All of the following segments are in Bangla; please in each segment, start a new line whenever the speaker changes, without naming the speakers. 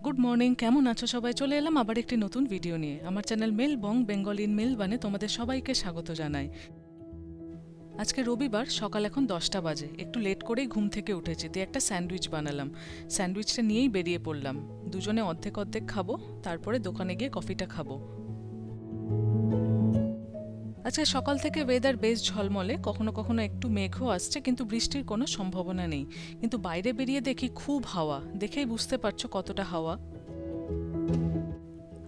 গুড মর্নিং, কেমন আছো সবাই? চলে এলাম আবার একটি নতুন ভিডিও নিয়ে। আমার চ্যানেল মেলবং বেঙ্গল ইন মেলবানে তোমাদের সবাইকে স্বাগত জানাই। আজকে রবিবার, সকাল এখন 10টা বাজে। একটু লেট করেই ঘুম থেকে উঠেছি, দিয়ে একটা স্যান্ডউইচ বানালাম। স্যান্ডউইচটা নিয়েই বেরিয়ে পড়লাম। দুজনে অর্ধেক অর্ধেক খাবো, তারপরে দোকানে গিয়ে কফিটা খাবো। আজকে সকাল থেকে ওয়েদার বেশ ঝলমলে, কখনো কখনো একটু মেঘও আসছে, কিন্তু বৃষ্টির কোনো সম্ভাবনা নেই। কিন্তু বাইরে বেরিয়ে দেখি খুব হাওয়া, দেখেই বুঝতে পারছো কতটা হাওয়া।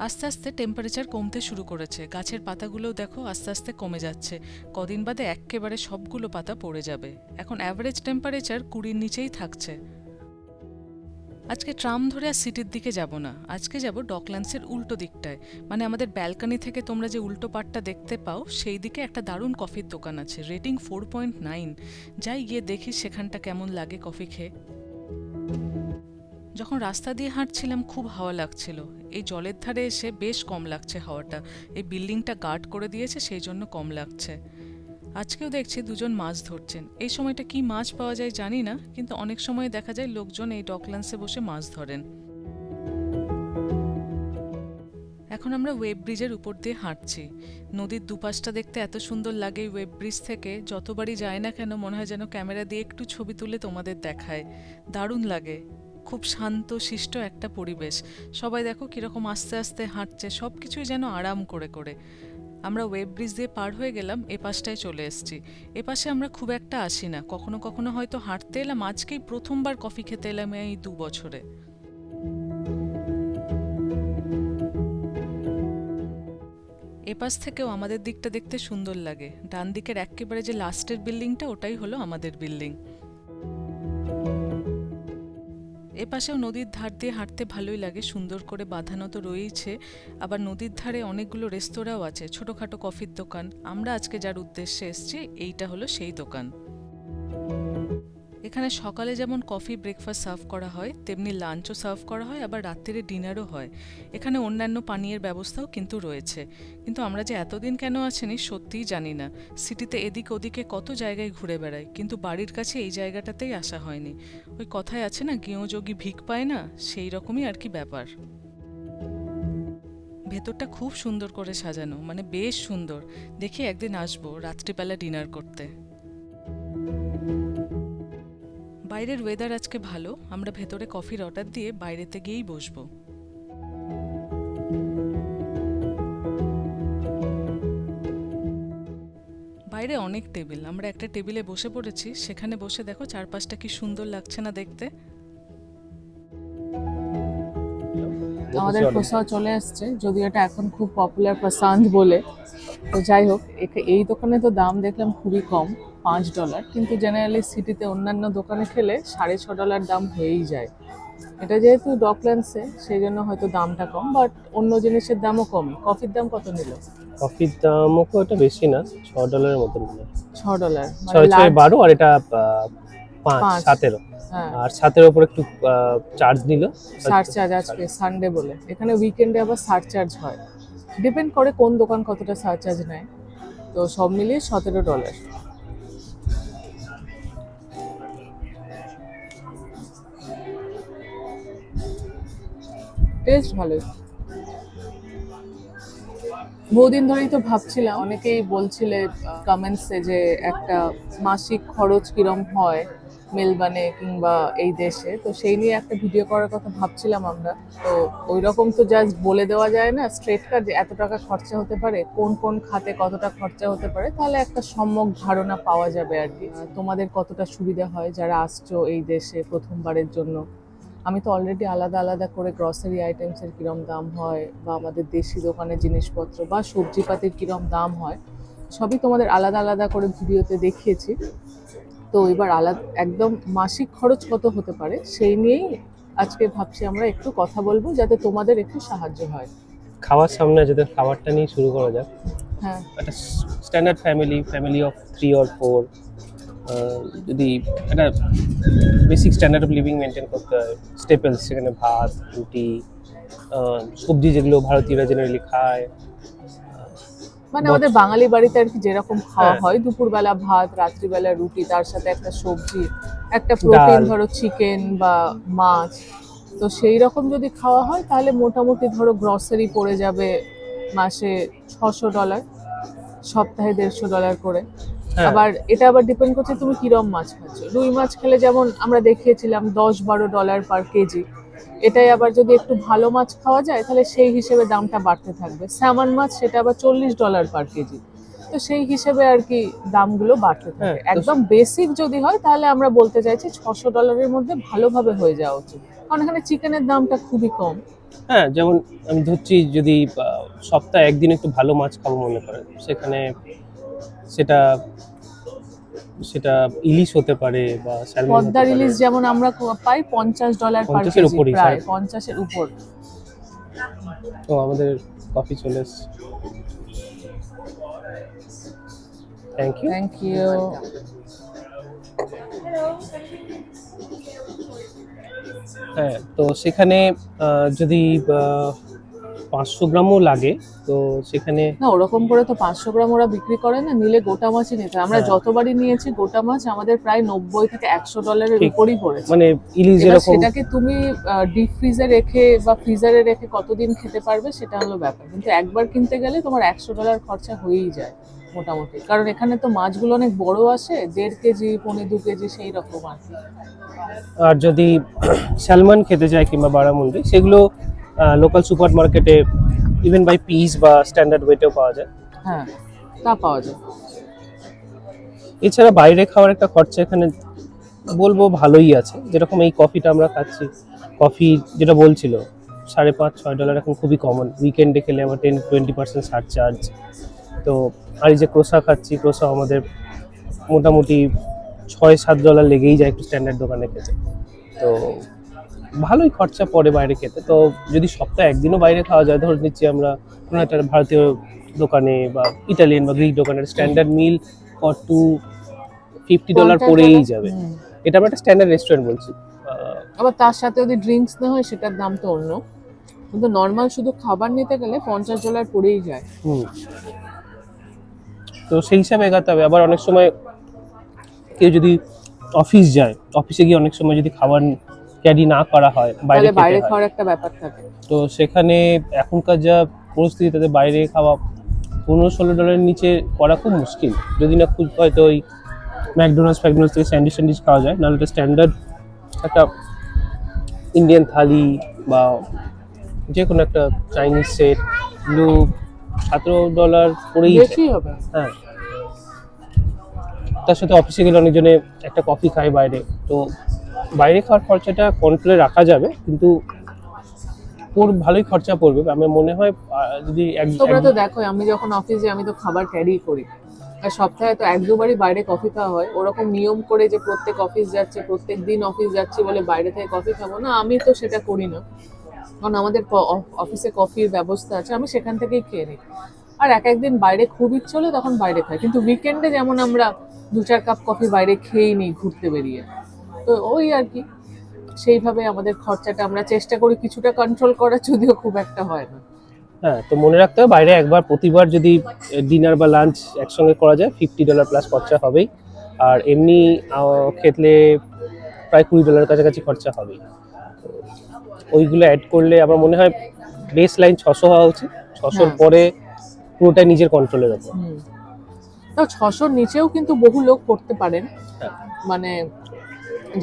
আস্তে আস্তে টেম্পারেচার কমতে শুরু করেছে, গাছের পাতাগুলোও দেখো আস্তে আস্তে কমে যাচ্ছে। কদিন বাদে এক্কেবারে সবগুলো পাতা পড়ে যাবে। এখন অ্যাভারেজ টেম্পারেচার 20-র নিচেই থাকছে। আজকে ট্রাম ধরে আর সিটির দিকে যাব না, আজকে যাব ডকল্যান্ডসের উল্টো দিকটায়। মানে আমাদের ব্যালকনি থেকে তোমরা যে উল্টো পাটটা দেখতে পাও, সেই দিকে একটা দারুণ কফির দোকান আছে, রেটিং 4.9। যাই গিয়ে দেখি সেখানটা কেমন লাগে কফি খেয়ে। যখন রাস্তা দিয়ে হাঁটছিলাম খুব হাওয়া লাগছিল, এই জলের ধারে এসে বেশ কম লাগছে হাওয়াটা। এই বিল্ডিংটা গার্ড করে দিয়েছে, সেই জন্য কম লাগছে। আজকেও দেখছি দুজন মাছ ধরছেন। এই সময়টা কি মাছ পাওয়া যায় জানি না, কিন্তু অনেক সময় দেখা যায় লোকজন এই ডকল্যান্ডসে বসে মাছ ধরেন। এখন আমরা ওয়েব ব্রিজের উপর দিয়ে হাঁটছি। নদীর দুপাশটা দেখতে এত সুন্দর লাগে এই ওয়েব ব্রিজ থেকে। যতবারই যায় না কেন মনে হয় যেন ক্যামেরা দিয়ে একটু ছবি তুলে তোমাদের দেখায়। দারুণ লাগে। খুব শান্ত শিষ্ট একটা পরিবেশ। সবাই দেখো কীরকম আস্তে আস্তে হাঁটছে, সব কিছুই যেন আরাম করে করে। আমরা ওয়েব ব্রিজ দিয়ে পার হয়ে গেলাম, এপাশটায় চলে এসেছি। এপাশে আমরা খুব একটা আসি না, কখনো কখনো হয়তো হাঁটতে এলাম। আজকেই প্রথমবার কফি খেতে এলাম এই 2 বছরে। এপাশ থেকেও আমাদের দিকটা দেখতে সুন্দর লাগে। ডান দিকের একেবারে যে লাস্টের বিল্ডিংটা, ওটাই হলো আমাদের বিল্ডিং। এপাশেও নদীর ধার দিয়ে হাঁটতে ভালোই লাগে, সুন্দর করে বাঁধানো তো রয়েইছে। আবার নদীর ধারে অনেকগুলো রেস্তোরাঁও আছে, ছোটোখাটো কফির দোকান। আমরা আজকে যার উদ্দেশ্যে এসেছি, এইটা হলো সেই দোকান। এখানে সকালে যেমন কফি ব্রেকফাস্ট সার্ভ করা হয়, তেমনি লাঞ্চও সার্ভ করা হয়, আবার রাত্রিরে ডিনারও হয়। এখানে অন্যান্য পানীয়ের ব্যবস্থাও কিন্তু রয়েছে। কিন্তু আমরা যে এতদিন কেন আসিনি সত্যিই জানি না। সিটিতে এদিক ওদিকে কত জায়গায় ঘুরে বেড়াই, কিন্তু বাড়ির কাছে এই জায়গাটাতেই আসা হয়নি। ওই কথায় আছে না, গৃহযোগী ভিক পায় না, সেই রকমই আর কি ব্যাপার। ভেতরটা খুব সুন্দর করে সাজানো, মানে বেশ সুন্দর। দেখি একদিন আসবো রাত্রিবেলা ডিনার করতে। বাইরের ওয়েদার আজকে ভালো, আমরা ভেতরে কফির অর্ডার দিয়ে বাইরেতে গিয়েই বসবো। বাইরে অনেক টেবিল, আমরা একটা টেবিলে বসে পড়েছি। সেখানে বসে দেখো চারপাশটা কি সুন্দর লাগছে না দেখতে। আমাদের খোসাও চলে আসছে, যদিও এটা এখন খুব পপুলার প্রসান্ত বলে। তো যাই হোক, এই দোকানে তো দাম দেখলাম খুবই কম, $5। কিন্তু জেনারেলি সিটিতে অন্যান্য দোকানে খেলে $6.5 দাম হয়েই যায়। এটা যেহেতু ডকল্যান্ডসে, সেই জন্য হয়তো দামটা কম, বাট অন্য জিনিসের দামও কম। কফির দাম কত নিল?
কফির দামও খুব একটা বেশি না, $6 মতো নিল।
$6 মানে
6-6-12, আর এটা 5
5।
17।
হ্যাঁ,
আর 7-এর উপর একটু চার্জ নিল।
সারচার্জ আজকে সানডে বলে। এখানে উইকেন্ডে আবার সারচার্জ হয়, ডিপেন্ড করে কোন দোকান কতটা সারচার্জ নেয়। তো সব মিলিয়ে $17। টেস্ট ভালোই। বহুদিন ধরেই তো ভাবছিলাম, অনেকেই বলছিলে কমেন্টসে যে একটা মাসিক খরচ কিরম হয় মেলবানে কিংবা এই দেশে, তো সেই নিয়ে একটা ভিডিও করার কথা ভাবছিলাম আমরা। তো ওই রকম তো জাস্ট বলে দেওয়া যায় না স্ট্রেট কাট যে এত টাকা খরচা হতে পারে, কোন কোন খাতে কতটা খরচা হতে পারে, তাহলে একটা সম্যক ধারণা পাওয়া যাবে আর কি। তোমাদের কতটা সুবিধা হয় যারা আসছো এই দেশে প্রথমবারের জন্য। আমি তো অলরেডি আলাদা আলাদা করে গ্রসারি আইটেমসের কীরম দাম হয়, বা আমাদের দেশি দোকানের জিনিসপত্র বা সবজিপাতির কীরম দাম হয়, সবই তোমাদের আলাদা আলাদা করে ভিডিওতে দেখিয়েছি। তো এবার আলাদা একদম মাসিক খরচ কত হতে পারে সেই নিয়েই আজকে ভাবছি আমরা একটু কথা বলবো, যাতে তোমাদের একটু সাহায্য হয়।
খাওয়ার সামনে আছে, তো খাবারটা নিয়ে শুরু করা যাক।
হ্যাঁ,
একটা স্ট্যান্ডার্ড ফ্যামিলি অফ 3 or 4, যদি একটা basic standard of living maintain করতে হয়, স্টেপলস সেখানে ভাত, রুটি, সবজি যেগুলো ভারতীয়রা জেনারেলি খায়।
মানে আমাদের বাঙালি বাড়িতে আর কি যেরকম খাওয়া
হ্যাঁ,
হয়, দুপুরবেলা ভাত, রাত্রিবেলা রুটি, তার সাথে একটা সবজি, একটা প্রোটিন,
ডাল।
ধরো চিকেন বা মাছ, তো সেই রকম যদি খাওয়া হয় তাহলে মোটামুটি ধরো গ্রসারি পড়ে যাবে মাসে $600, সপ্তাহে $150 করে।
হ্যাঁ।
আবার এটা আবার ডিপেন্ড করছে তুমি কিরম মাছ খাচ্ছ। রুই মাছ খেলে যেমন আমরা দেখিয়েছিলাম $10-12 পার কেজি, এটাই আবার যদি একটু ভালো মাছ খাওয়া যায় তাহলে সেই হিসেবে দামটা বাড়তে থাকবে। স্যামন মাছ সেটা আবার $40 পার কেজি, তো সেই হিসেবে আর কি দামগুলো বাড়তে
হ্যাঁ,
থাকে।
তো
একদম বেসিক যদি হয় তাহলে আমরা বলতে চাইছি $600 মধ্যে ভালোভাবে হয়ে যাওয়া উচিত, কারণ এখানে চিকেনের দামটা খুবই কম।
হ্যাঁ, যেমন আমি ধরছি যদি সপ্তাহে একদিন একটু ভালো মাছ খাবো মনে করেন, সেখানে সেটা সেটা ইলিশ হতে পারে বা স্যালমন হতে
পদ্মার
পারে।
ইলিশ যেমন আমরা পাই $50 পার
50-এর
কেজি,
উপরই,
প্রায়
স্যার।
50-এর উপর।
তো আমাদের কফি চলে এসছে। Thank you.
Thank you.
হ্যাঁ, তো সেখানে যদি 500 গ্রামও লাগে, তো সেখানে
না, ওরকম করে তো 500 গ্রাম ওরা বিক্রি করে না, নিলে গোটা মাছই নিতে হয়। আমরা
হ্যাঁ।
যতবারই নিয়েছি গোটা মাছ আমাদের প্রায় $90 থেকে $100
ঠিক।
উপরই পড়েছে।
মানে ইলিশ
এবার
যেরকম
সেটাকে তুমি ডিপ ফ্রিজে রেখে বা ফ্রিজারে রেখে কতদিন খেতে পারবে সেটা হলো ব্যাপার, কিন্তু একবার কিনতে গেলে তোমার $100 খরচা হয়েই যায় মোটামুটি, কারণ এখানে তো মাছগুলো অনেক বড় আসে, 1.5 কেজি 2.5 কেজি সেই রকম আর কি।
আর যদি স্যালমন খেতে চায় কিংবা বারামুন্ডি, সেগুলো লোকাল সুপার মার্কেটে ইভেন বাই পিস বা স্ট্যান্ডার্ড ওয়েটেও পাওয়া যায়।
হ্যাঁ, তা পাওয়া যায়।
এছাড়া বাইরে খাওয়ার একটা খরচা এখানে বলবো ভালোই আছে। যেরকম এই কফিটা আমরা খাচ্ছি, কফি যেটা বলছিল $5.5-6 এখন খুবই কমন। উইকেন্ডে খেলে আবার 10-20% সারচার্জ। তো আর এই যে ক্রোসা খাচ্ছি, ক্রোসা আমাদের মোটামুটি $6-7 লেগেই যায় একটু স্ট্যান্ডার্ড দোকানে খেতে। তো ভালোই খরচা পড়ে বাইরে খেতে। তো যদি সপ্তাহে একদিনও বাইরে খাওয়া যায়, ধরে নিচ্ছি আমরা কোনো একটা ভারতীয় দোকানে বা ইটালিয়ান বা গ্রিক দোকানের স্ট্যান্ডার্ড মিল ফর $250 পড়েই যাবে।
হুম।
এটা আমরা একটা স্ট্যান্ডার্ড রেস্টুরেন্ট বলছি।
আবার তার সাথে যদি ড্রিঙ্কস না হয় সেটার দাম তো অন্য, কিন্তু নর্মাল শুধু খাবার নিতে গেলে $50 পড়েই যায়।
হুম। তো সেই হিসাবে এগাতে হবে। আবার অনেক সময় কেউ যদি অফিস যায়, অফিসে গিয়ে অনেক সময় যদি খাবার ক্যারি না করা হয়, বাইরে
তাহলে বাইরে
খেতে হয়।
খাওয়ার একটা ব্যাপার থাকে।
তো সেখানে এখনকার যা পরিস্থিতি, তাতে বাইরে খাওয়া $15-16 নিচে করা খুব মুশকিল। যদি না খুব হয়তো ওই ম্যাকডোনাল্ডস থেকে স্যান্ডউইচ খাওয়া যায়, নাহলে একটা স্ট্যান্ডার্ড একটা ইন্ডিয়ান থালি বা যে কোনো একটা চাইনিজ সেট $17 পড়েই যায়।
বেশি হবে।
হ্যাঁ, তার সাথে অফিসে গেলে অনেকজনে একটা কফি খায় বাইরে। তো বাইরে খাওয়ার খরচাটা কন্ট্রোলে রাখা যাবে, কিন্তু ভালোই খরচা পড়বে আমার মনে হয়। যদি
তোমরা তো দেখো, আমি যখন অফিসে আমি তো খাবার ক্যারি করি, আর সপ্তাহে তো 1-2বারই বাইরে কফি খাওয়া হয়। ওরকম নিয়ম করে যে প্রত্যেক অফিস যাচ্ছে, প্রত্যেক দিন অফিস যাচ্ছি বলে বাইরে থেকে কফি খাবো না, আমি তো সেটা করি না। কারণ আমাদের অফিসে কফির ব্যবস্থা আছে, আমি সেখান থেকেই খেয়ে নিই। আর এক একদিন বাইরে খুব ইচ্ছে হলে তখন বাইরে খাই, কিন্তু উইকেন্ডে যেমন আমরা 2-4 কাপ কফি বাইরে খেয়েই নিই ঘুরতে বেরিয়ে। তো ওই আর কি, সেইভাবে আমাদের খরচাটা আমরা চেষ্টা করি কিছুটা কন্ট্রোল করার, যদিও খুব একটা হয় না।
হ্যাঁ, তো মনে রাখতে হবে বাইরে একবার প্রতিবার যদি ডিনার বা লাঞ্চ একসঙ্গে করা যায়, $50 প্লাস খরচা হবেই। আর এমনি খেতলে প্রায় $20 কাছাকাছি খরচা হবেই। তো ওইগুলো অ্যাড করলে আমার মনে হয় বেস লাইন 600 হওয়া উচিত। 600-র
হ্যাঁ।
পরে পুরোটাই নিজের কন্ট্রোলের ওপর।
তাও 600-র নিচেও কিন্তু বহু লোক করতে পারেন।
হ্যাঁ।
মানে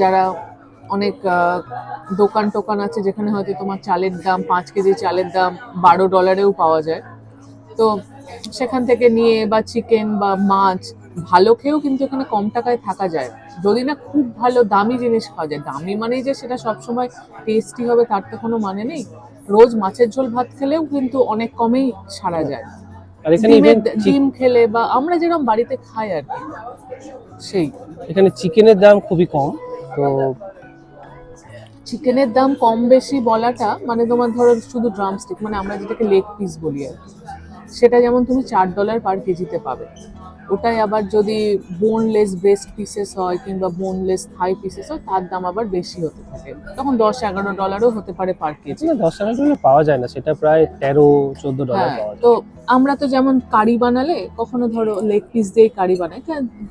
যারা অনেক দোকান টোকান আছে যেখানে হয়তো তোমার চালের দাম 5 কেজি চালের দাম $12-এও পাওয়া যায়, তো সেখান থেকে নিয়ে বা চিকেন বা মাছ ভালো খেয়েও কিন্তু এখানে কম টাকায় থাকা যায়, যদি না খুব ভালো দামি জিনিস খাওয়া যায়। দামি মানেই যে সেটা সবসময় টেস্টি হবে তার তো কোনো মানে নেই। রোজ মাছের ঝোল ভাত খেলেও কিন্তু অনেক কমেই সারা যায়।
আর এখানে
ডিম খেলে বা আমরা যেরকম বাড়িতে খাই আর কি, সেই।
এখানে চিকেনের দাম খুবই কম। তো
চিকেনের দাম কম বেশি বলাটা মানে তোমার ধরো শুধু ড্রামস্টিক, মানে আমরা যেটাকে লেগ পিস বলি আর কি, সেটা যেমন তুমি $4 পার কেজিতে পাবে। ওটাই আবার যদি বোনলেস ব্রেস্ট পিসেস হয় কিংবা বোনলেস থাই পিসেস হয় তার দাম আবার বেশি হতে থাকে, তখন $10-11ও হতে পারে পার কেজি।
$10 পাওয়া যায় না, সেটা প্রায় $13-14
হ্যাঁ,
পাওয়া যায়।
তো আমরা তো যেমন কারি বানালে কখনো ধরো লেগ পিস দিয়ে কারি বানাই,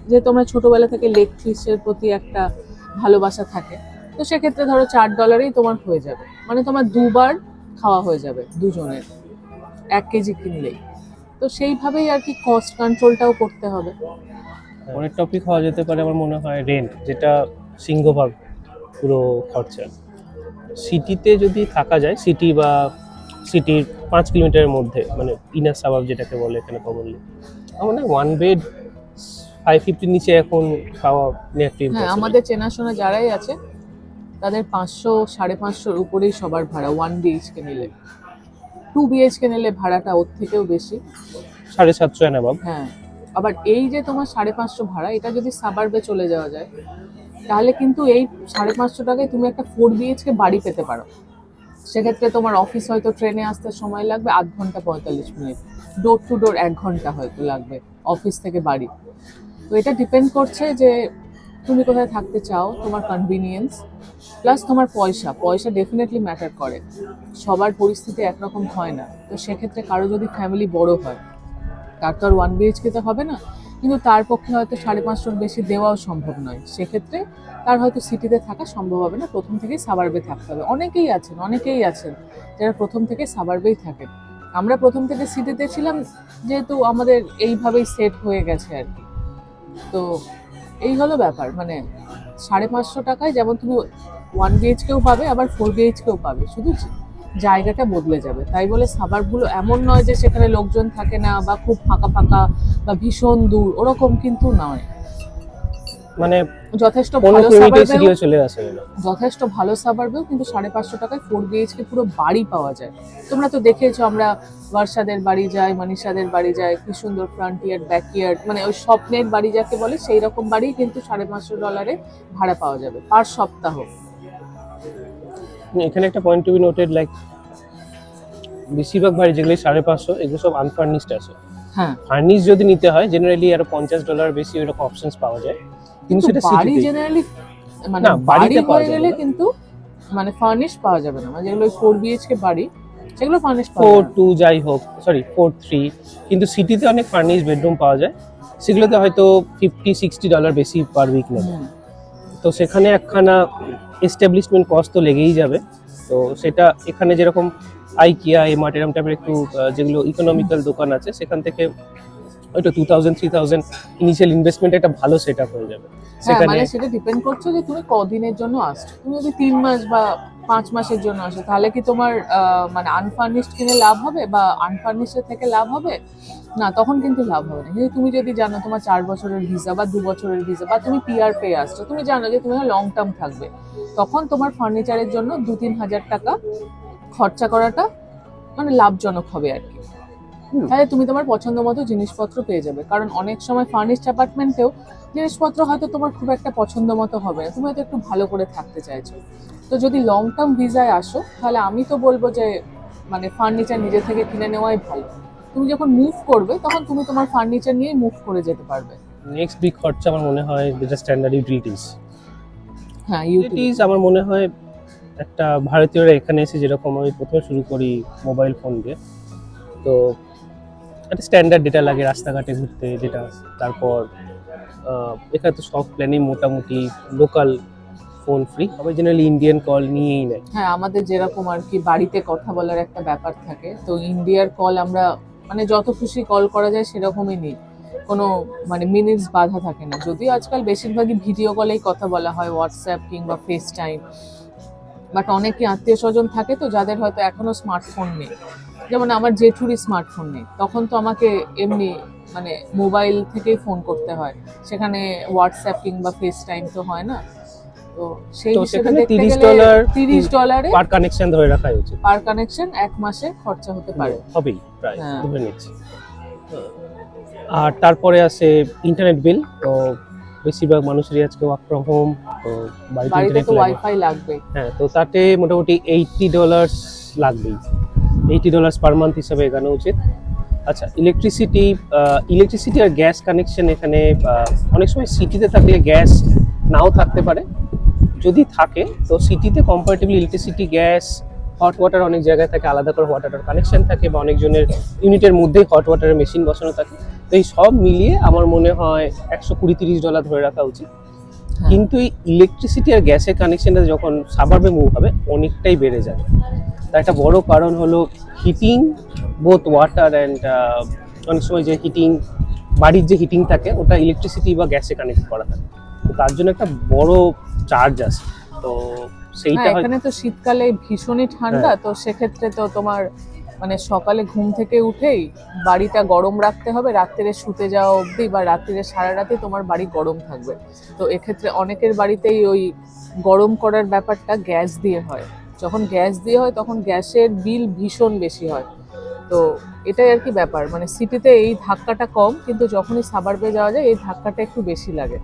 যেহেতু আমরা ছোটবেলা থেকে লেগ পিসের প্রতি একটা ভালোবাসা থাকে, তো সেক্ষেত্রে ধরো $4 তোমার হয়ে যাবে, মানে তোমার দুবার খাওয়া হয়ে যাবে দুজনের 1 কেজি কিনলেই। তো সেইভাবেই আর কি কস্ট কন্ট্রোলটাও করতে হবে।
অনেক টপিক হওয়া যেতে পারে আমার মনে হয় রেন্ট, যেটা সিংহভাগ পুরো খরচা। সিটিতে যদি থাকা যায়, সিটি বা সিটির 5 কিলোমিটারের মধ্যে, মানে ইনার সাবাব যেটাকে বলে এখানে কমনলি, আমার মনে হয় 1 বেড 550 নিচে এখন পাওয়া নেট।
হ্যাঁ, আমাদের চেনাশোনা যারাই আছে তাদের 500-550 উপরেই সবার ভাড়া 1 BHK নিলে। 2 BHK নিলে ভাড়াটা ওর থেকেও বেশি।
750 এন্ড অ্যাবাভ।
হ্যাঁ, আবার এই যে তোমার 550 ভাড়া, এটা যদি সাবার্বে চলে যাওয়া যায় তাহলে কিন্তু এই 550 টাকায় তুমি একটা 4 BHK বাড়ি পেতে পারো। সেক্ষেত্রে তোমার অফিস হয়তো ট্রেনে আসতে সময় লাগবে 8 ঘন্টা 45 মিনিট, ডোর টু ডোর 1 ঘন্টা হয়তো লাগবে অফিস থেকে বাড়ি। তো এটা ডিপেন্ড করছে যে তুমি কোথায় থাকতে চাও, তোমার কনভিনিয়েন্স প্লাস তোমার পয়সা ডেফিনেটলি ম্যাটার করে। সবার পরিস্থিতি একরকম হয় না, তো সেক্ষেত্রে কারো যদি ফ্যামিলি বড় হয় তার তো আর 1 BHK তে হবে না, কিন্তু তার পক্ষে হয়তো 550 বেশি দেওয়াও সম্ভব নয়। সেক্ষেত্রে তার হয়তো সিটিতে থাকা সম্ভব হবে না, প্রথম থেকেই সাবার্বে থাকতে হবে। অনেকেই আছেন যারা প্রথম থেকে সাবার্বেই থাকেন। আমরা প্রথম থেকে সিটিতে ছিলাম যেহেতু আমাদের এইভাবেই সেট হয়ে গেছে আর কি। তো এই হলো ব্যাপার, মানে 550 টাকায় যেমন তুমি 1 BHKও পাবে, আবার 4 BHKও পাবে, শুধু জায়গাটা বদলে যাবে। তাই বলে সাবারগুলো এমন নয় যে সেখানে লোকজন থাকে না বা খুব ফাঁকা ফাঁকা বা ভীষণ দূর, ওরকম কিন্তু নয়।
মানে
যথেষ্ট
15
ভালো
কিলোমিটার
সাবারবেও
সিটিও চলে আসে এগুলো।
যথেষ্ট ভালো সাবারবেও কিন্তু 550 টাকায় 4 BHK পুরো বাড়ি পাওয়া যায়। তোমরা তো দেখেছো, আমরা বর্ষাদের বাড়ি যাই, মনীষাদের বাড়ি যাই, কি সুন্দর ফ্রন্টিয়ার ব্যাকইয়ার্ড, মানে ওই স্বপ্নের বাড়ি যাকে বলে সেই রকম বাড়ি কিন্তু $550 ভাড়া পাওয়া যাবে পার সপ্তাহ।
এখানে একটা point to be noted, like বেশিরভাগ বাড়ি যেগুলো 550 এগুলো সব আনফার্নিশড আছে।
হ্যাঁ,
ফার্নিশ যদি নিতে হয় জেনারেলি আরো $50 বেশি এরকম অপশনস পাওয়া যায়, কিন্তু সেটা
বাড়ি
সিটিতে
জেনারেলি মানে
না,
বাড়ি
বাড়িতে পাওয়া
হয়ে
যাবে
গেলে
না।
কিন্তু মানে ফার্নিশ পাওয়া যাবে না, মানে যেগুলো 4 BHK বাড়ি সেগুলো ফার্নিশ পাওয়া
4
যাবে না।
2 যাই হোক, সরি 4 3, কিন্তু সিটিতে অনেক ফার্নিশ বেডরুম পাওয়া যায়, সেগুলোতে হয়তো $50-60 বেশি পার উইক নেবে।
হুম।
তো সেখানে একখানা এস্টাবলিশমেন্ট কস্ট তো লেগেই যাবে। তো সেটা এখানে যেরকম আইকিয়া, এমার্ট এরকম টাইপের একটু যেগুলো ইকোনমিক্যাল দোকান আছে, সেখান থেকে হয়তো 2000-3000 ইনিশিয়াল ইনভেস্টমেন্ট একটা ভালো সেট আপ হয়ে যাবে
হ্যাঁ,
সেখানে।
মানে সেটা ডিপেন্ড করছে যে তুমি কদিনের জন্য আসছো। তুমি যদি 3 মাস বা 5 মাসের জন্য আসো তাহলে কি তোমার মানে আনফার্নিশড কিনে লাভ হবে বা আনফার্নিশড থেকে লাভ হবে? না, তখন কিন্তু লাভ হবে না। কিন্তু তুমি যদি জানো তোমার 4 বছরের ভিসা বা 2 বছরের ভিসা বা তুমি PR পেয়ে আসছো, তুমি জানো যে তুমি লং টার্ম থাকবে, তখন তোমার ফার্নিচারের জন্য 2-3 হাজার টাকা খরচা করাটা মানে লাভজনক হবে আর কি। তাহলে তুমি তোমার পছন্দ মতো জিনিসপত্র পেয়ে যাবে, কারণ অনেক সময় ফার্নিশড অ্যাপার্টমেন্টেও জিনিসপত্র হয়তো তোমার খুব একটা পছন্দ মতো হবে না, তুমি হয়তো একটু ভালো করে থাকতে চাইছো। তো যদি লং টার্ম ভিসায় আসো তাহলে আমি তো বলবো যে মানে ফার্নিচার নিজে থেকে কিনে নেওয়াই ভালো। তুমি যখন মুভ করবে তখন তুমি তোমার ফার্নিচার নিয়ে মুভ করে যেতে পারবে।
নেক্সট বিগ খরচা আমার মনে হয় যেটা স্ট্যান্ডার্ড ইউটিলিটিস।
হ্যাঁ,
ইউটিলিটিস আমার মনে হয় একটা ভারতীয়রা এখানে এসে, যেরকম আমি প্রথমে শুরু করি মোবাইল ফোন দিয়ে, তো একটা স্ট্যান্ডার্ড ডেটা লাগে রাস্তাঘাটে ঘুরতে, যেটা তারপর এখানে তো সব প্ল্যানই মোটামুটি লোকাল ফোন ফ্রি, সবাই জেনারেলি ইন্ডিয়ান কল নিয়েই নেয়।
হ্যাঁ, আমাদের যেরকম আর কি বাড়িতে কথা বলার একটা ব্যাপার থাকে, তো ইন্ডিয়ার কল আমরা মানে যত খুশি কল করা যায় সেরকমই নিই, কোনো মানে মিনিটস বাধা থাকে না। যদিও আজকাল বেশিরভাগই ভিডিও কলেই কথা বলা হয়, হোয়াটসঅ্যাপ কিংবা ফেস টাইম, বাট অনেকে আত্মীয় স্বজন থাকে তো যাদের হয়তো এখনো স্মার্টফোন নেই। যেমন আমার জেঠুরই স্মার্টফোন নেই, তখন তো আমাকে এমনি মানে মোবাইল থেকেই ফোন করতে হয়, সেখানে হোয়াটসঅ্যাপ কিংবা ফেস টাইম তো হয় না। তো সেই
তো
হিসেবে
সেখানে
দেখতে গেলে
$30
$30
পার কানেকশন ধরে রাখাই উচিত।
পার কানেকশন 1 মাসে খরচা হতে পারে।
হবেই প্রায়,
হ্যাঁ।
ধরে নিচ্ছি। আর তারপরে আসে ইন্টারনেট বিল। তো বেশিরভাগ মানুষেরই আজকে ওয়ার্ক ফ্রম হোম, তো বাড়িতে
বাড়িতে
ইন্টারনেট
তো
লাগে।
ওয়াইফাই লাগবে।
হ্যাঁ, তো তাতে মোটামুটি $80 লাগবেই। $80 পার মান্থ হিসাবে এগানো উচিত। আচ্ছা, ইলেকট্রিসিটি আর গ্যাস কানেকশন এখানে অনেক সময় সিটিতে থাকলে গ্যাস নাও থাকতে পারে। যদি থাকে তো সিটিতে comparatively electricity, gas, hot water অনেক জায়গায় থাকে, আলাদা করে হট ওয়াটার কানেকশন থাকে, বা অনেকজনের ইউনিটের মধ্যেই হট ওয়াটারের মেশিন বসানো থাকে। তো এই সব মিলিয়ে আমার মনে হয় $120-30 ধরে রাখা উচিত। কিন্তু এই ইলেকট্রিসিটি আর গ্যাসের কানেকশনটা যখন সাবার্বে মুভ হবে অনেকটাই বেড়ে যাবে। তার একটা বড় কারণ হলো হিটিং, বোথ ওয়াটার অ্যান্ড অনেক সময় যে হিটিং, বাড়ির যে হিটিং থাকে ওটা ইলেকট্রিসিটি বা গ্যাসে কানেক্ট করা থাকে, তো তার জন্য একটা বড় চার্জ আসে। তো সেইটা
এখানে তো শীতকালে ভীষণই ঠান্ডা, তো সেক্ষেত্রে তো তোমার মানে সকালে ঘুম থেকে উঠেই বাড়িটা গরম রাখতে হবে, রাত্রে শুতে যাওয়া অবধি বা রাত্রে সারা রাতে তোমার বাড়ি গরম থাকবে। তো এক্ষেত্রে অনেকের বাড়িতেই ওই গরম করার ব্যাপারটা গ্যাস দিয়ে হয়। যখন গ্যাস দিয়ে হয় তখন গ্যাসের বিল ভীষণ বেশি হয়। তো এটাই আর কি ব্যাপার, মানে সিটিতে এই ধাক্কাটা কম, কিন্তু যখনই সাবার্বে যাওয়া যায় এই ধাক্কাটা একটু বেশি লাগে।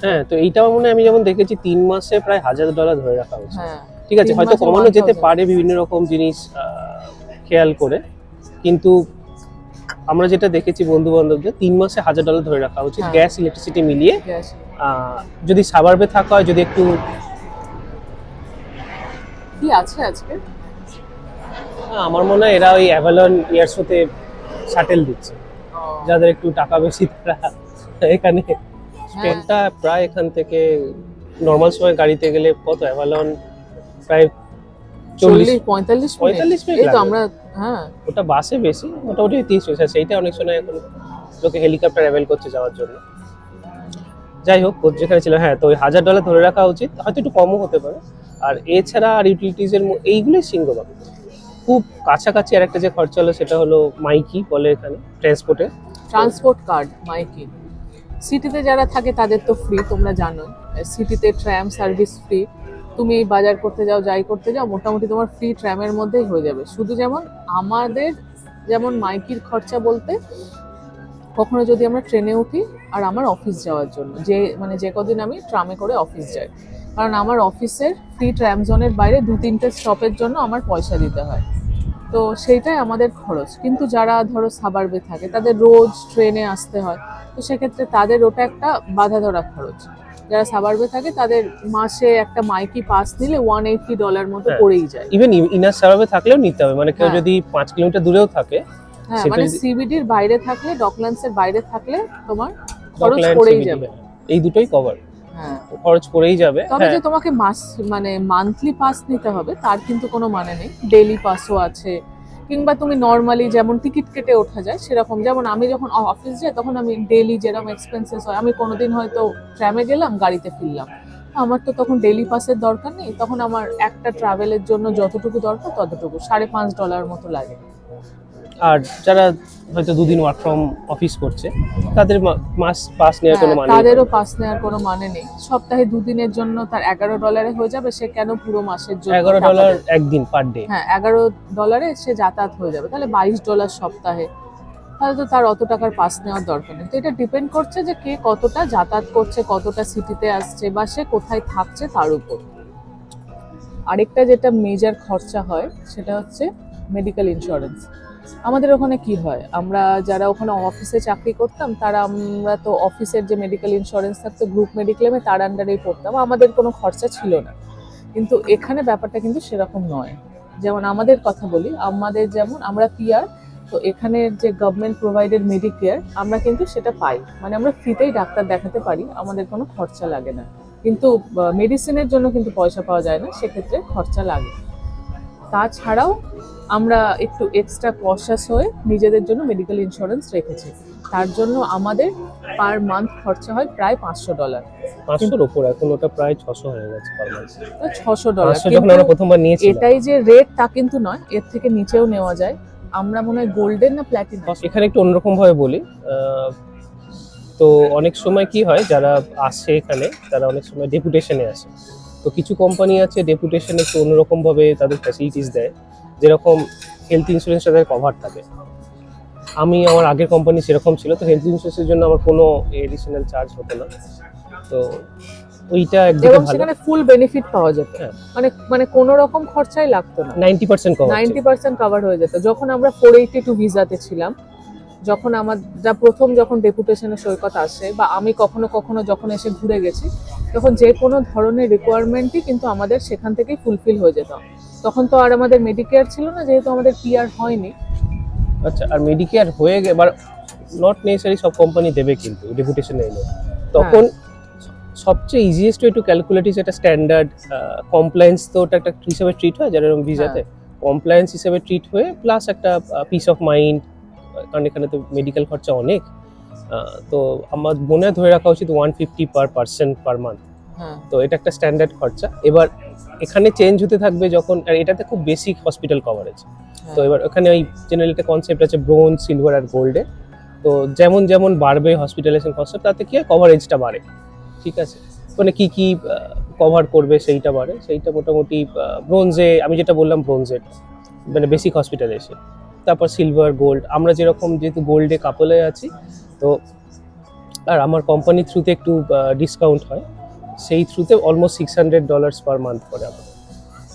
হ্যাঁ, তো এইটাও মনে হয় আমি যেমন দেখেছি 3 মাসে প্রায় $1000 ধরে রাখা হয়েছে।
হ্যাঁ,
ঠিক আছে,
3
হয়তো
মাসে
কমানো যেতে
1000।
পারে বিভিন্ন রকম জিনিস খেয়াল করে, কিন্তু আমরা যেটা দেখেছি বন্ধু বান্ধবদের 3 মাসে $1000 ধরে রাখা উচিত
হ্যাঁ।
গ্যাস ইলেকট্রিসিটি মিলিয়ে।
গ্যাস।
যদি সাবার্বে থাকা হয়, যদি একটু
কি আছে আজকে?
আমার মনে হয় এরা ওই অ্যাভালন এয়ারশোতে শাটেল দিচ্ছে, যাদের একটু টাকা বেশি তারা এখানে স্পেনটা প্রায় এখান থেকে নর্মাল সময় গাড়িতে গেলে কত অ্যাভালন প্রায়
40-45
45 মিনিট
এই তো
লাগে।
আমরা। হ্যাঁ,
ওটা বাসে বেশি, মোটামুটি 30 সেইটা অনেক সময় এখন লোকে হেলিকপ্টার অ্যাভেল করছে যাওয়ার জন্য। যাই হোক, যেখানে ছিল, হ্যাঁ, তো ওই $1000 ধরে রাখা উচিত, হয়তো একটু কমও হতে পারে। আর এছাড়া আর ইউটিলিটিস এর এইগুলোই সিংহভাগ। খুব কাছাকাছি আর একটা যে খরচা হলো সেটা হলো মাইকি বলে এখানে ট্রান্সপোর্টে।
Transport card মাইকি। সিটিতে যারা থাকে তাদের তো ফ্রি, তোমরা জানো। সিটিতে ট্রাম সার্ভিস ফ্রি। তুমি বাজার করতে যাও, যাই করতে যাও, মোটামুটি তোমার ফ্রি ট্রামের মধ্যেই হয়ে যাবে। শুধু যেমন আমাদের যেমন মাইকির খরচা বলতে, কখনো যদি আমরা ট্রেনে উঠি আর আমার অফিস যাওয়ার জন্য যে কদিন আমি ট্রামে করে অফিস যাই, কারণ আমার অফিসের ফ্রি ট্রাম জোনের বাইরে 2-3টে স্টপের জন্য আমার পয়সা দিতে হয়। তো সেইটাই আমাদের খরচ। কিন্তু যারা ধরো সাবার্বে থাকে তাদের রোজ ট্রেনে আসতে হয়, তো সেক্ষেত্রে তাদের ওটা একটা বাধা ধরা খরচ। যারা সাবার্বে থাকে তাদের মাসে একটা মাইকি পাস নিলে $180 মতো
হ্যাঁ।
পড়েই যায়।
ইভেন ইনার সার্ভে থাকলেও নিতে হবে, মানে কেউ
হ্যাঁ।
যদি 5 কিলোমিটার দূরেও থাকে,
হ্যাঁ,
সেটা
মানে
যদি
সিবিডির বাইরে থাকলে, ডকল্যান্ডসের বাইরে থাকলে তোমার খরচ
ডকল্যান্ড,
পড়েই
CBD,
যাবে।
এই দুটোই কভার,
হ্যাঁ,
খরচ পড়েই যাবে।
তবে
হ্যাঁ,
যে তোমাকে মানে মান্থলি পাস নিতে হবে তার কিন্তু কোনো মানে নেই। ডেইলি পাসও আছে, কিংবা তুমি নর্মালি যেমন টিকিট কেটে ওঠা যায় সেরকম। যেমন আমি যখন অফিস যাই তখন আমি ডেইলি যেরকম এক্সপেন্সেস হয়, আমি কোনোদিন হয়তো ট্রামে গেলাম, গাড়িতে ফিরলাম, আমার তো তখন ডেইলি পাসের দরকার নেই। তখন আমার একটা ট্রাভেলের জন্য যতটুকু দরকার ততটুকু, $5.5 মতো লাগে।
আর যারা হয়তো 2 দিন ওয়ার্ক ফ্রম অফিস করছে তাদের মাস পাস নেওয়ার কোনো
হ্যাঁ,
মানে
তাদেরও পাস নেওয়ার কোনো মানে নেই। সপ্তাহে 2 দিনের জন্য তার $11 হয়ে যাবে, সে কেন পুরো মাসের জন্য টাকা
$11
দেবে?
একদিন পার ডে।
হ্যাঁ, $11 সে যাতায়াত হয়ে যাবে, তাহলে $22 সপ্তাহে। তাহলে তো তার অত টাকার পাস নেওয়ার দরকার নেই। তো এটা ডিপেন্ড করছে যে কে কতটা যাতায়াত করছে, কতটা সিটিতে আসছে, বা সে কোথায় থাকছে তার উপর। আরেকটা যেটা মেজর খরচা হয় সেটা হচ্ছে মেডিকেল ইন্স্যুরেন্স। আমাদের ওখানে কি হয়, আমরা যারা ওখানে অফিসে চাকরি করতাম আমরা তো অফিসের যে মেডিকেল ইন্স্যুরেন্স থাকতো গ্রুপ মেডিক্লেমে, তার আন্ডারেই পড়তাম, আমাদের কোনো খরচা ছিল না। কিন্তু এখানে ব্যাপারটা কিন্তু সেরকম নয়। যেমন আমাদের কথা বলি, আমাদের যেমন আমরা পিআর, তো এখানের যে গভর্নমেন্ট প্রোভাইডেড মেডিকেয়ার আমরা কিন্তু সেটা পাই, মানে আমরা ফ্রিতেই ডাক্তার দেখাতে পারি, আমাদের কোনো খরচা লাগে না। কিন্তু মেডিসিনের জন্য কিন্তু পয়সা পাওয়া যায় না, সেক্ষেত্রে খরচা লাগে। তাছাড়াও আমরা একটু এক্সট্রা কশাস হয়ে নিজেদের জন্য মেডিকেল ইন্স্যুরেন্স রেখেছি। তার জন্য আমাদের পার মান্থ খরচা হয় প্রায় $500।
500-র উপর, এখন ওটা প্রায় 600 হয়ে গেছে পার মান্থ।
$600,
500 যখন আমরা প্রথমবার নিয়েছিলাম।
এটাই যে রেট তা কিন্তু নয়, এর থেকে নিচেও নেওয়া যায়। আমরা মনে হয় গোল্ডেন না প্ল্যাটিনাম।
এখানে একটু অন্যরকম ভাবে বলি, তো অনেক সময় কি হয়, যারা আসে এখানে তারা অনেক সময় ডেপুটেশনে আসে। তো কিছু কোম্পানি আছে ডেপুটেশনে একটু অন্যরকম ভাবে তাদের ফ্যাসিলিটিস দেয়, যেরকম হেলথ ইন্স্যুরেন্স তাদের কভার থাকে। আমার আগের কোম্পানি সেরকম ছিল, তো হেলথ ইন্স্যুরেন্সের জন্য আমার কোনো এডিশনাল চার্জ হতো না, তো ওইটা একদিকে
এবং
ভালো।
সেখানে ফুল বেনিফিট পাওয়া যেত,
হ্যাঁ।
মানে কোনো রকম খরচাই লাগতো না।
90% কভার
90% কভার হয়ে যেত। যখন আমরা 482 ভিসাতে ছিলাম, যখন যখন ডেপুটেশনের সৈকত আসে, বা আমি কখনো কখনো যখন এসে ঘুরে গেছি, তখন যে কোনো ধরনের রিকোয়ারমেন্টই কিন্তু আমাদের সেখান থেকেই ফুলফিল হয়ে যেত। তখন তো আর আমাদের মেডিকেয়ার ছিল না, যেহেতু আমাদের পিআর হয়নি।
আচ্ছা, আর মেডিকেয়ার হয়ে এবার নট নেসেসারি সব কোম্পানি দেবে, কিন্তু ডেপুটেশনে এলে তখন সবচেয়ে easiest way to calculate is একটা স্ট্যান্ডার্ড কমপ্লায়েন্স, তো ওটা একটা হিসাবে ট্রিট হয় যেরকম ভিসাতে কমপ্লায়েন্স হিসাবে ট্রিট হয়ে প্লাস একটা পিস অফ মাইন্ড, কারণ এখানে তো মেডিকেল খরচা অনেক। তো আমার মনে হয় ধরে রাখা উচিত 150 পার পার্সন পার মান্থ।
হ্যাঁ
তো এটা একটা স্ট্যান্ডার্ড খরচা। এবার এখানে চেঞ্জ হতে থাকবে যখন, আর এটাতে খুব বেসিক হসপিটাল কভারেজ। তো এবার ওখানে ওই জেনারেল একটা কনসেপ্ট আছে ব্রোঞ্জ, সিলভার আর গোল্ডে। তো যেমন যেমন বাড়বে হসপিটালাইজেশন কনসেপ্ট, তাতে কি হয় কভারেজটা বাড়ে, ঠিক আছে। মানে কি কি কভার করবে সেইটা বাড়ে। সেইটা মোটামুটি ব্রোঞ্জে, আমি যেটা বললাম ব্রোঞ্জের মানে বেসিক হসপিটালাইজেশন, তারপর সিলভার, গোল্ড। আমরা যেরকম যেহেতু গোল্ডে কাপলে আছি, তো আর আমার কোম্পানির থ্রুতে একটু ডিসকাউন্ট হয়, সেই থ্রুতে অলমোস্ট $600 পার মান্থ করে আমাদের।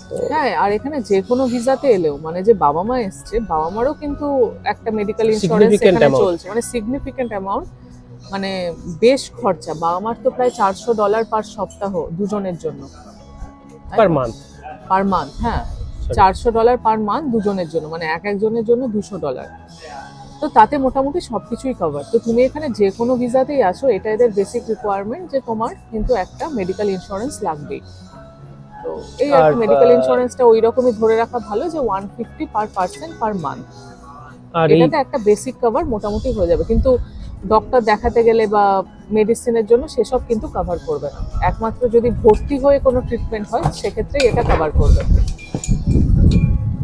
তো
হ্যাঁ, আর এখানে যে কোনো ভিসাতে এলেও মানে যে বাবা মা এসছে, বাবা মারও কিন্তু একটা মেডিকেল ইন্স্যুরেন্স
Significant
এখানে
amount.
চলছে, মানে সিগনিফিকেন্ট অ্যামাউন্ট, মানে বেশ খরচা। বাবা মার তো প্রায় $400 পার সপ্তাহ দুজনের জন্য,
পার মান্থ,
পার মান্থ। হ্যাঁ,
Sorry.
$400 পার মান্থ দুজনের জন্য, মানে এক একজনের জন্য $200। তো তাতে মোটামুটি সবকিছুই কভার। তো তুমি এখানে যে কোনো ভিসাতেই আসো, এটা এদের বেসিক রিকোয়ারমেন্ট যে তোমার কিন্তু একটা মেডিকেল ইন্স্যুরেন্স লাগবেই। তো এই আর
আর,
মেডিকেল ইন্স্যুরেন্সটা ওই রকমই ধরে রাখা ভালো যে 150 পার পার্সন পার মান্থ।
আর এই
এটাতে একটা বেসিক কভার মোটামুটি হয়ে যাবে, কিন্তু ডক্টর দেখাতে গেলে বা মেডিসিনের জন্য সেসব কিন্তু কভার করবে না। একমাত্র যদি ভর্তি হয়ে কোনো ট্রিটমেন্ট হয় সেক্ষেত্রে এটা কভার করবে।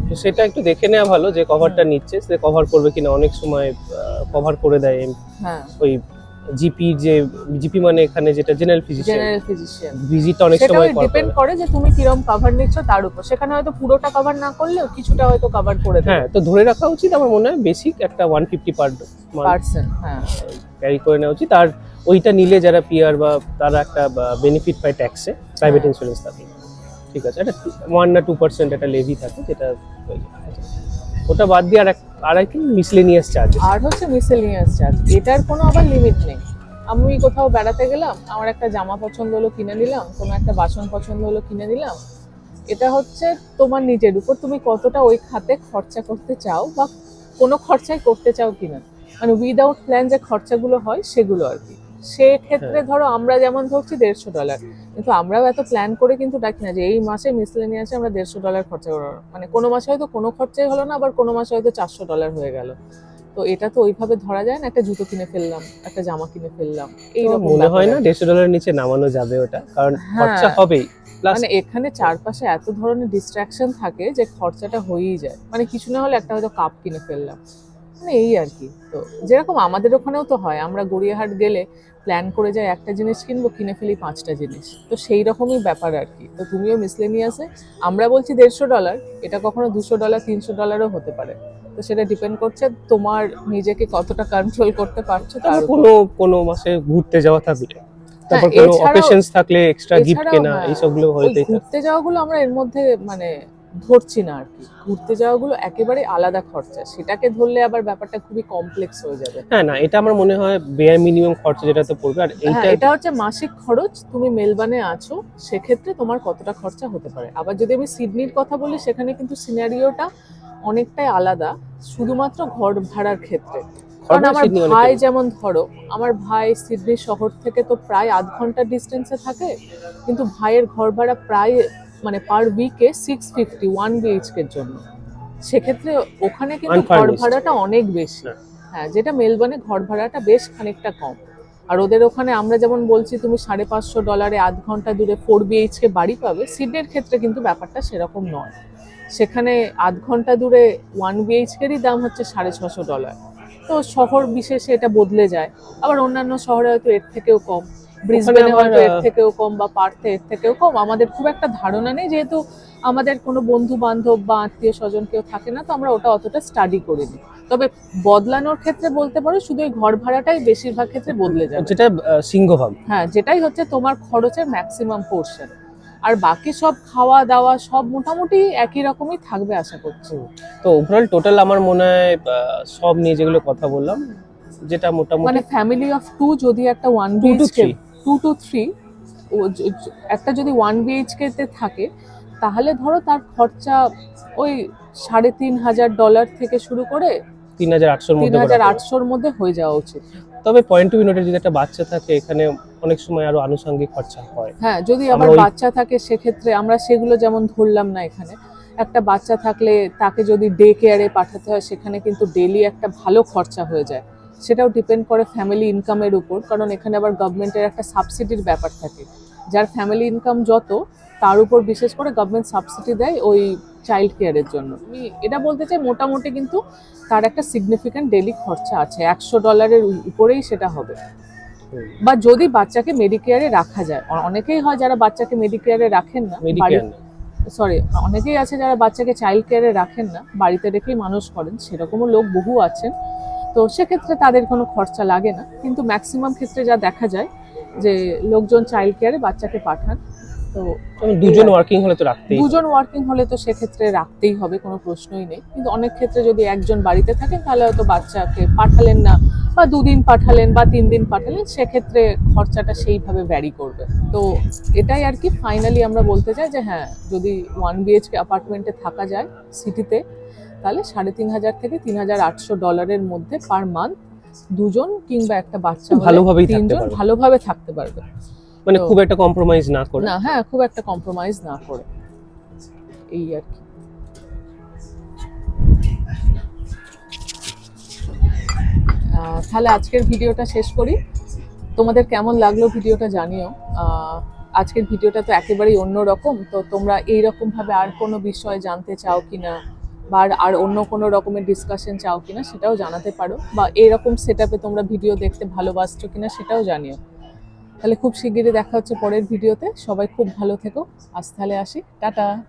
তো সেটা একটু দেখে নেওয়া ভালো যে কভারটা নিচ্ছে সে কভার করবে কিনা। অনেক সময় কভার করে দেয়
হ্যাঁ,
ওই জিপি, যে জিপি মানে এখানে যেটা জেনারেল ফিজিশিয়ান,
জেনারেল ফিজিশিয়ান।
ভিজিটটা অনেক
সেটা
সময়
ডিপেন্ড করে যে তুমি কিরকম কভার নিচ্ছ তার উপর। সেখানে হয়তো পুরোটা কভার না করলেও কিছুটা হয়তো কভার করে দেবে।
হ্যাঁ, তো ধরে রাখা উচিত আমার মনে হয় বেসিক একটা 150 পার মান্থ
পার্সন, হ্যাঁ।
ক্যারি করে নেওয়া উচিত। আর ওইটা নিলে যারা পিআর বা তারা একটা বেনিফিট পায় ট্যাক্সে, প্রাইভেট ইন্স্যুরেন্স থাকে, ঠিক আছে। এটা 1 না 2% একটা লেভি থাকে, যেটা ওটা বাদ দিয়ে আর আই থিঙ্ক মিসলেনিয়াস চার্জ।
আর হচ্ছে মিসেলিনিয়াস চার্জ, এটার কোনো আবার লিমিট নেই। আমি কোথাও বেড়াতে গেলাম, আমার একটা জামা পছন্দ হলো কিনে নিলাম, কোনো একটা বাসন পছন্দ হলো কিনে নিলাম। এটা হচ্ছে তোমার নিজের উপর, তুমি কতটা ওই খাতে খরচা করতে চাও বা কোনো খরচাই করতে চাও কিনা, মানে উইদাউট প্ল্যান যে খরচাগুলো হয় সেগুলো আর কি। সেক্ষেত্রে ধরো আমরা যেমন ধরছি $150, কিন্তু আমরাও এত প্ল্যান করে কিন্তু ডাকি না যে এই মাসে মিসলেনিয়াসে আমরা $150 খরচা করবো। মানে কোনো মাসে হয়তো কোনো খরচাই হলো না, আবার কোনো মাসে হয়তো $400 হয়ে গেল। তো এটা তো ওইভাবে ধরা যায় না, একটা জুতো কিনে ফেললাম, একটা জামা কিনে ফেললাম, এইরকম
মনে হয় না
ব্যাপার।
$150 নিচে নামানো যাবে ওটা, কারণ খরচা
হ্যাঁ,
হবেই। প্লাস
মানে এখানে চারপাশে এত ধরনের ডিস্ট্রাকশন থাকে যে খরচাটা হয়েই যায়। মানে কিছু না হলে একটা হয়তো কাপ কিনে ফেললাম, মানে এই আর কি। তো যেরকম আমাদের ওখানেও তো হয়, আমরা গড়িয়াহাট গেলে প্ল্যান করে যাই একটা জিনিস কিনবো, কিনে ফেলি 5টা জিনিস। তো সেই রকমই ব্যাপার আর কি। তো তুমিও মিসলেনিয়াসে, আমরা বলছি $150, এটা কখনো $200 $300ও হতে পারে। তো সেটা ডিপেন্ড করছে তোমার নিজেকে কতটা কন্ট্রোল করতে পারছো তার
তারপর
উপর।
কোনো মাসে ঘুরতে যাওয়া থাকবে, তারপর কোনো
এছাড়াও-
অকেশনস থাকলে এক্সট্রা গিফট
এছাড়াও
কেনা,
হ্যাঁ,
এইসবগুলো
ওই
হতেই থাকে।
ঘুরতে যাওয়াগুলো আমরা এর মধ্যে মানে ধরছি না আর কি। ঘুরতে যাওয়াগুলো একেবারে আলাদা খরচা, সেটাকে ধরলে আবার ব্যাপারটা খুবই কমপ্লেক্স হয়ে যাবে।
হ্যাঁ, না এটা আমার মনে হয় বেয়ার মিনিমাম খরচা যেটাতে পড়বে। আর
হ্যাঁ,
এইটা
এটা হচ্ছে মাসিক খরচ। তুমি মেলবার্নে আছো, সেক্ষেত্রে তোমার কতটা খরচা হতে পারে। আবার যদি আমি সিডনির কথা বলি, সেখানে কিন্তু সিনারিওটা অনেকটাই আলাদা, শুধুমাত্র ঘর ভাড়ার ক্ষেত্রে। কারণ আমার
সিডনি অনেক
ভাই
বেশি।
যেমন ধরো, আমার ভাই সিডনি শহর থেকে তো প্রায় আধ ঘন্টার ডিস্টেন্সে থাকে, কিন্তু ভাইয়ের ঘর ভাড়া প্রায় মানে পার উইকে 650 1 BHK এর জন্য। সেক্ষেত্রে ওখানে কিন্তু ঘর
Unfurnished.
ভাড়াটা অনেক বেশি।
হ্যাঁ।
হ্যাঁ, যেটা মেলবার্নে ঘর ভাড়াটা বেশ খানিকটা কম। আর ওদের ওখানে আমরা যেমন বলছি তুমি $550 আধ ঘন্টা দূরে 4 BHK বাড়ি পাবে, সিডনির ক্ষেত্রে কিন্তু ব্যাপারটা সেরকম নয়। সেখানে আধ ঘন্টা দূরে 1 BHK-রই দাম হচ্ছে $650। তো শহর বিশেষে এটা বদলে যায়। আবার অন্যান্য শহরে হয়তো এর থেকেও কম, ব্রিসবেনে
আবার,
হয়তো এর থেকেও কম, বা পার্থে এর থেকেও কম। আমাদের খুব একটা ধারণা নেই, যেহেতু আমাদের কোনো বন্ধু বান্ধব বা আত্মীয় স্বজন কেউ থাকে না, তো আমরা ওটা অতটা স্টাডি করিনি। তবে বদলানোর ক্ষেত্রে বলতে পারো শুধু এই ঘর ভাড়াটাই বেশিরভাগ ক্ষেত্রে বদলে যাবে।
যেটা সিংহভাগ।
হ্যাঁ, যেটাই হচ্ছে তোমার খরচের ম্যাক্সিমাম পোর্শন। আর বাকি সব খাওয়া দাওয়া সব মোটামুটি একই রকমই থাকবে আশা করছি।
তো ওভারঅল টোটাল আমার মনে হয় সব নিয়ে যেগুলো কথা বললাম, যেটা মোটামুটি
মানে ফ্যামিলি অফ 2 যদি একটা 1
2 to
BHK
3
2 to 3 একটা যদি 1 BHK তে থাকে, তাহলে ধরো তার খরচা ওই $3,500 থেকে শুরু করে
3,800-র মধ্যে করা যাবে।
3,800-র মধ্যে হয়ে যাওয়া উচিত।
তবে পয়েন্ট টু বি নোটেড, যদি একটা বাচ্চা থাকে এখানে অনেক সময় আরো আনুষঙ্গিক খরচা হয়।
হ্যাঁ, যদি আবার
আমরা ওই-
বাচ্চা থাকে সেক্ষেত্রে আমরা সেগুলো যেমন ধরলাম না এখানে। একটা বাচ্চা থাকলে তাকে যদি ডে কেয়ারে পাঠাতে হয় সেখানে কিন্তু ডেইলি একটা ভালো খরচা হয়ে যায়। সেটাও ডিপেন্ড করে ফ্যামিলি ইনকামের উপর, কারণ এখানে আবার গভর্নমেন্টের একটা সাবসিডির ব্যাপার থাকে। যার ফ্যামিলি ইনকাম যত, তার উপর বিশেষ করে গভর্নমেন্ট সাবসিডি দেয় ওই চাইল্ড কেয়ারের জন্য। আমি এটা বলতে চাই মোটামুটি কিন্তু তার একটা সিগনিফিক্যান্ট ডেইলি খরচা আছে, $100 উপরেই সেটা হবে।
হুম,
বা যদি বাচ্চাকে মেডিকেয়ারে রাখা যায়, অনেকেই হয় যারা বাচ্চাকে মেডিকেয়ারে রাখেন না,
মেডিকেয়ার না।
সরি, অনেকেই আছে যারা বাচ্চাকে চাইল্ড কেয়ারে রাখেন না, বাড়িতে রেখেই মানুষ করেন, সেরকমও লোক বহু আছেন। তো সেক্ষেত্রে তাদের কোনো খরচা লাগে না, কিন্তু ম্যাক্সিমাম ক্ষেত্রে যা দেখা যায় যে লোকজন চাইল্ড কেয়ারে বাচ্চাকে পাঠান। তো
যেমন দুজন ওয়ার্কিং হলে তো রাখতেই হবে।
দুজন ওয়ার্কিং হলে তো সেক্ষেত্রে রাখতেই হবে, কোনো প্রশ্নই নেই। কিন্তু অনেক ক্ষেত্রে যদি একজন বাড়িতে থাকেন তাহলে হয়তো বাচ্চাকে পাঠালেন না, বা 2 দিন পাঠালেন বা 3 দিন পাঠালেন, সেক্ষেত্রে খরচাটা সেইভাবে ভ্যারি করবে। তো এটাই আর কি ফাইনালি আমরা বলতে চাই যে হ্যাঁ, যদি 1 BHK অ্যাপার্টমেন্টে থাকা যায় সিটিতে, তাহলে $3,500 থেকে $3,800 মধ্যে পার মান্থ দুজন কিংবা একটা বাচ্চা হলে
ভালোভাবেই থাকতে
তিনজন
পারবে।
ভালোভাবে থাকতে পারবে।
মানে
তো-
খুব একটা কম্প্রোমাইজ না করে।
না, হ্যাঁ, খুব একটা কম্প্রোমাইজ না করে, এই আর কি। তাহলে আজকের ভিডিওটা শেষ করি। তোমাদের কেমন লাগলো ভিডিওটা জানিও। আজকের ভিডিওটা তো একেবারেই অন্যরকম, তো তোমরা এইরকম ভাবে আর কোনো বিষয় জানতে চাও কিনা, বা আর অন্য কোনো রকমের ডিসকাশন চাও কিনা সেটাও জানাতে পারো, বা এইরকম সেটআপে তোমরা ভিডিও দেখতে ভালোবাসছো কিনা সেটাও জানিও। তাহলে খুব শিগগিরই দেখা হচ্ছে পরের ভিডিওতে। সবাই খুব ভালো থেকো। আজ তাহলে আসি, টাটা।